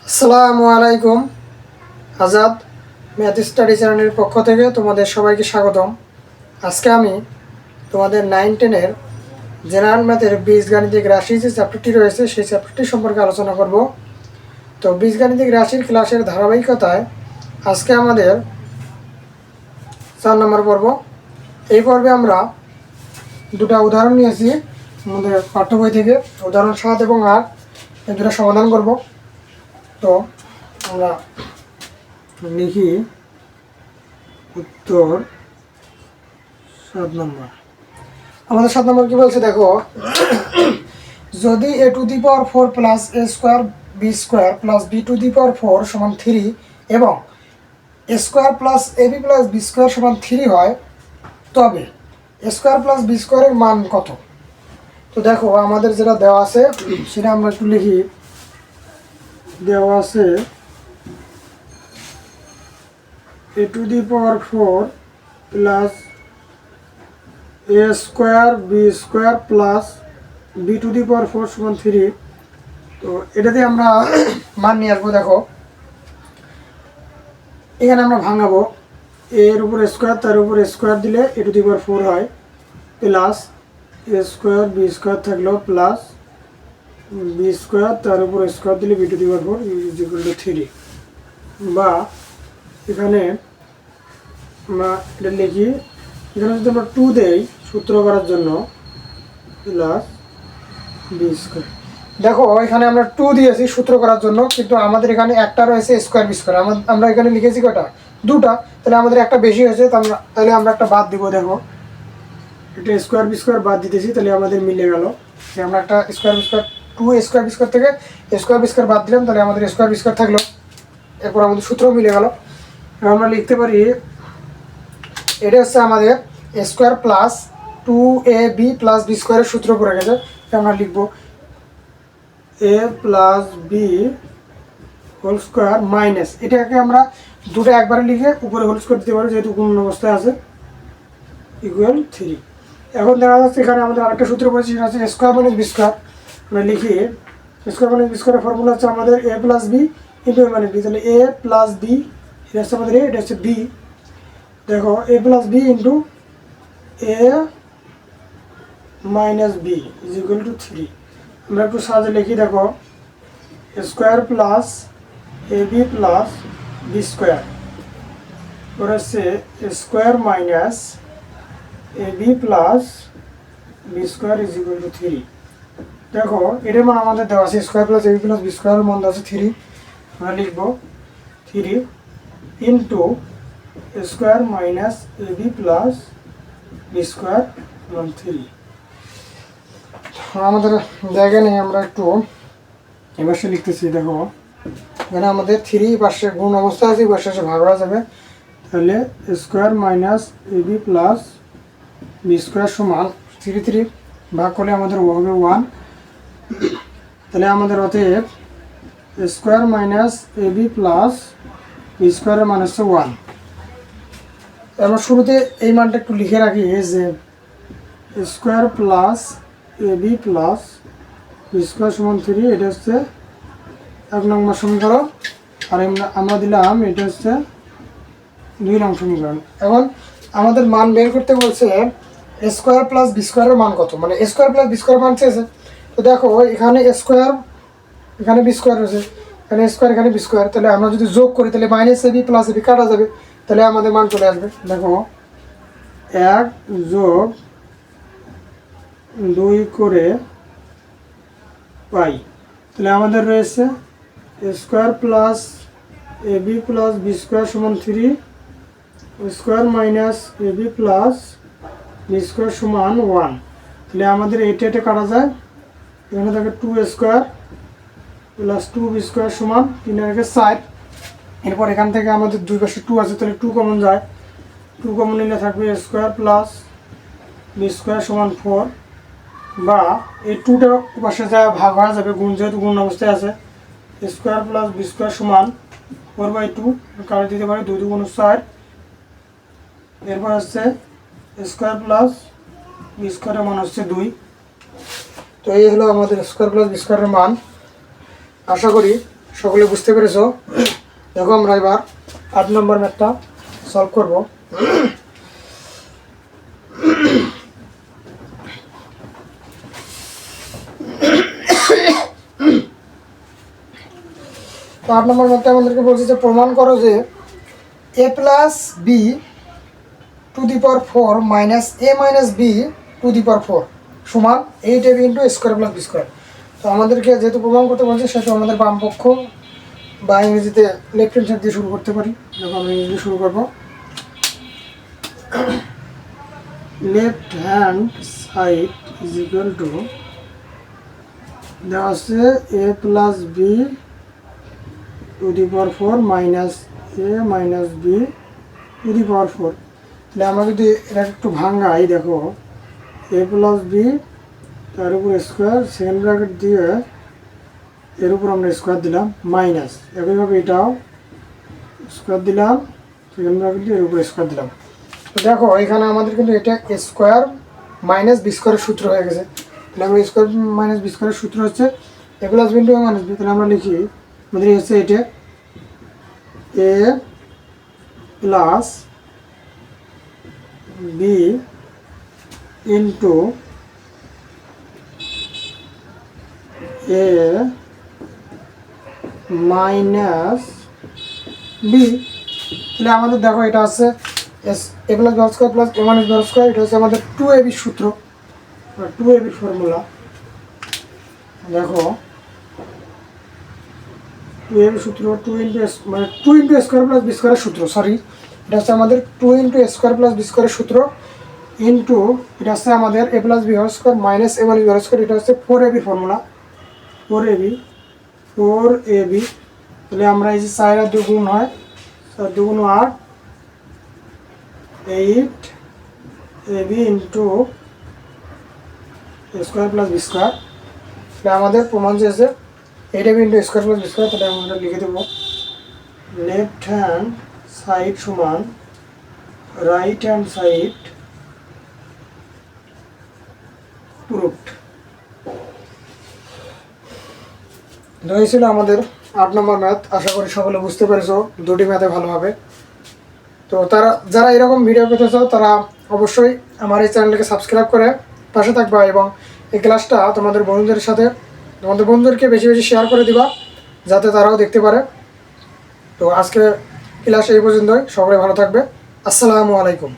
আসসালামু আলাইকুম। Azad math study চ্যানেলের পক্ষ থেকে তোমাদের সবাইকে স্বাগতম। আজকে আমি তোমাদের 9-10-এর জেনারেল ম্যাথের বীজগাণিতিক রাশি যে চ্যাপ্টারটি রয়েছে সেই চ্যাপ্টারটি সম্পর্কে আলোচনা করব। তো বীজগাণিতিক রাশির ক্লাসের ধারাবাহিকতায় আজকে আমাদের 4 নম্বর পর্ব। এই পর্বে আমরা দুটো উদাহরণ নিয়েছি আমাদের পাঠ্য বই থেকে, উদাহরণ 7 এবং 8, এই দুটো সমাধান করব। তো আমরা লিখি উত্তর 7 নম্বর। আমাদের 7 নম্বর কি বলছে দেখো, যদি a⁴ plus a² b² plus b⁴ সমান 3 এবং a² plus ab plus b² সমান 3 হয়, তবে a² প্লাস b² এর মান কত? তো দেখো আমাদের যেটা দেওয়া আছে সেটা আমরা একটু লিখি। দেওয়া আছে a⁴ plus a² b² plus b⁴ সমান 3। তো এটাতে আমরা মান নিয়ে আসবো। দেখো এখানে আমরা ভাঙাবো, এর উপর স্কোয়ার তার উপর স্কোয়ার দিলে a⁴ হয়, প্লাস a² b² থাকলো প্লাস b² তার উপর স্কোয়ার দিলে b⁴ = 3। বা এখানে আমরা এটা লিখি, এখানে যদি আমরা 2 দেই সূত্র করার জন্য, প্লাস b²। দেখো এখানে আমরা 2 দিয়েছি সূত্র করার জন্য, কিন্তু আমাদের এখানে একটা রয়েছে স্কোয়ার b²। আমরা এখানে লিখেছি কটা? 2টা। তাহলে আমাদের একটা বেশি হয়েছে, তাহলে আমরা একটা বাদ দিব। দেখো এটা স্কোয়ার b² বাদ দিতেছি, তাহলে আমাদের মিলে গেল যে আমরা একটা স্কোয়ার b² 2 স্কোয়ার b² থেকে স্কোয়ার b² বাদ দিলাম, তাহলে আমাদের স্কোয়ার b² থাকলো। এরপর আমাদের সূত্র মিলে গেল। আমরা লিখতে পারি এটা হচ্ছে আমাদের a² plus 2ab plus b² এর সূত্র পড়ে গেছে। আমরা লিখব a plus b whole square minus, এটাকে আমরা দুটো একবারে লিখে উপরে হোল স্কোয়ার দিতে পারি যেহেতু গুণ অবস্থায় আছে, ইকুয়াল 3। এখন দেখা যাচ্ছে এখানে আমাদের আরেকটা সূত্র পড়েছে, সেটা হচ্ছে a² মাইনাস b²। আমরা লিখি a² মাইনাস b² এর ফর্মুলা হচ্ছে আমাদের a plus b into a minus b। তাহলে a প্লাস b, এটা হচ্ছে আমাদের a, এটা হচ্ছে b। দেখো a plus b into a minus b = 3। আমরা একটু সাজে লিখি। দেখো square plus ab plus b² ওরা হচ্ছে square minus ab plus b² = 3। দেখো এটার মান আমাদের দেওয়া আছে square plus ab plus b² এর মান দেওয়া আছে 3। আমরা লিখব 3 into square minus ab plus b² = 3। আমাদের জায়গা নেই, আমরা একটু এবার সে লিখতেছি। দেখো এখানে আমাদের 3 পাশে গুণ অবস্থা আছে, পাশে ভাগ করা যাবে। তাহলে square minus ab plus b² সমান 3 ভাগ করলে আমাদের হবে 1। তাহলে আমাদের অতএব square minus ab plus b² এর মান হচ্ছে 1। আমরা শুরুতে এই মানটা একটু লিখে রাখি যে square plus ab plus b² সমান 3, এটা হচ্ছে 1 নম্বর সমীকরণ। আর আমরা দিলাম এটা হচ্ছে 2 নম্বর সমীকরণ। এখন আমাদের মান বের করতে বলছে স্কোয়ার প্লাস b² এর মান কত, মানে স্কোয়ার প্লাস b² মান চেয়েছে। তো দেখো এখানে স্কোয়ার, এখানে b² রয়েছে, এখানে স্কোয়ার, এখানে b²। তাহলে আমরা যদি যোগ করি তাহলে মাইনাস ab প্লাস ab কাটা যাবে, তাহলে আমাদের মান চলে আসবে। দেখো 1 যোগ 2 করে পাই, তাহলে আমাদের রয়েছে square plus ab plus b² সমান 3, square minus ab plus b² সমান 1। তাহলে আমাদের এটা কাটা যায়, এখানে থাকে 2² প্লাস 2b² সমান 3 আর 4। এরপর এখান থেকে আমাদের দুই পাশে 2 আছে, তাহলে 2 কমন যায়, 2 কমন নিলে থাকবে স্কোয়ার প্লাস b² সমান 4। বা এই 2টা পাশে যা ভাগ হওয়া যাবে, গুণ যেহেতু গুণ অবস্থায় আছে, স্কোয়ার প্লাস b² সমান 4/2 কাটে দিতে পারি, 2 × 4। এরপর হচ্ছে স্কোয়ার প্লাস b² এর মান হচ্ছে 2। তো এই হলো আমাদের স্কোয়ার প্লাস b² এর মান। আশা করি সকলে বুঝতে পেরেছো। দেখো আমরা এবার 8 নম্বর ম্যাথটা সলভ করব। তো 8 নম্বর ম্যাথটা আমাদেরকে বলছে যে প্রমাণ করো যে a plus b to the power 4 minus a minus b to the power 4 সমান 8ab into square plus B square. তো আমাদেরকে যেহেতু প্রমাণ করতে বলছে সেহেতু আমাদের বাম পক্ষ বা ইংরেজিতে লেফট হ্যান্ড সাইড দিয়ে শুরু করতে পারি। যখন আমরা ইংরেজি শুরু করবো, left hand side is equal to দেওয়া আছে a plus b to the power 4 minus a minus b to the power 4। তাহলে আমরা যদি এটা একটু ভাঙাই, দেখো a প্লাস বি তার উপর স্কোয়ার, সেকেন্ড ব্র্যাকেট দিয়ে এর উপর আমরা স্কোয়ার দিলাম মাইনাস, একইভাবে এটাও স্কোয়ার দিলাম, সেকেন্ড ব্র্যাকেট দিয়ে এর উপর স্কোয়ার দিলাম। তো দেখো এখানে আমাদের কিন্তু এটা স্কোয়ার মাইনাস বি স্কোয়ারের সূত্র হয়ে গেছে। তাহলে আমরা স্কোয়ার মাইনাস বি স্কোয়ারের সূত্র হচ্ছে এ প্লাস বি ইন্টু এ মাইনাস বি। তাহলে আমরা লিখি আমাদের হচ্ছে এটা এ প্লাস বি ইন্টু এ মাইনাস বি। তাহলে আমাদের দেখো এটা আছে এ প্লাস বি স্কোয়ার প্লাস এ মাইনাস বি স্কোয়ার, এটা হচ্ছে আমাদের 2ab সূত্র, 2ab ফর্মুলা। দেখো 2ab সূত্র 2 ইন্টু মানে 2 ইন্টু স্কোয়ার প্লাস বি স্কোয়ারের সূত্র, সরি এটা হচ্ছে আমাদের 2 ইন্টু স্কোয়ার প্লাস বি স্কোয়ারের সূত্র ইন্টু এটা হচ্ছে আমাদের এ প্লাস বি স্কোয়ার মাইনাস এ মাইনাস বি স্কোয়ার, এটা হচ্ছে 4ab ফর্মুলা, 4ab। তাহলে আমরা এই যে 4 আর 2 গুণ হয়, 4 2 গুণ 8, 8ab into square plus B square. তাহলে আমাদের প্রমাণ চেয়েছে 8ab into square plus B square. তাহলে আমরা লিখে দেবো লেফট হ্যান্ড সাইড সমান রাইট হ্যান্ড সাইড প্রুফড। এই ছিল আমাদের 8 নম্বর ম্যাথ। আশা করি সকলে বুঝতে পেরেছো দুটি ম্যাথে ভালোভাবে। তো যারা এরকম ভিডিও পেতে চাও তারা অবশ্যই আমার এই চ্যানেলকে সাবস্ক্রাইব করে পাশে থাকবা এবং এই ক্লাসটা তোমাদের বন্ধুদেরকে বেশি বেশি শেয়ার করে দিবা যাতে তারাও দেখতে পারে। তো আজকে ক্লাস এই পর্যন্তই, সকলে ভালো থাকবে। আসসালামু আলাইকুম।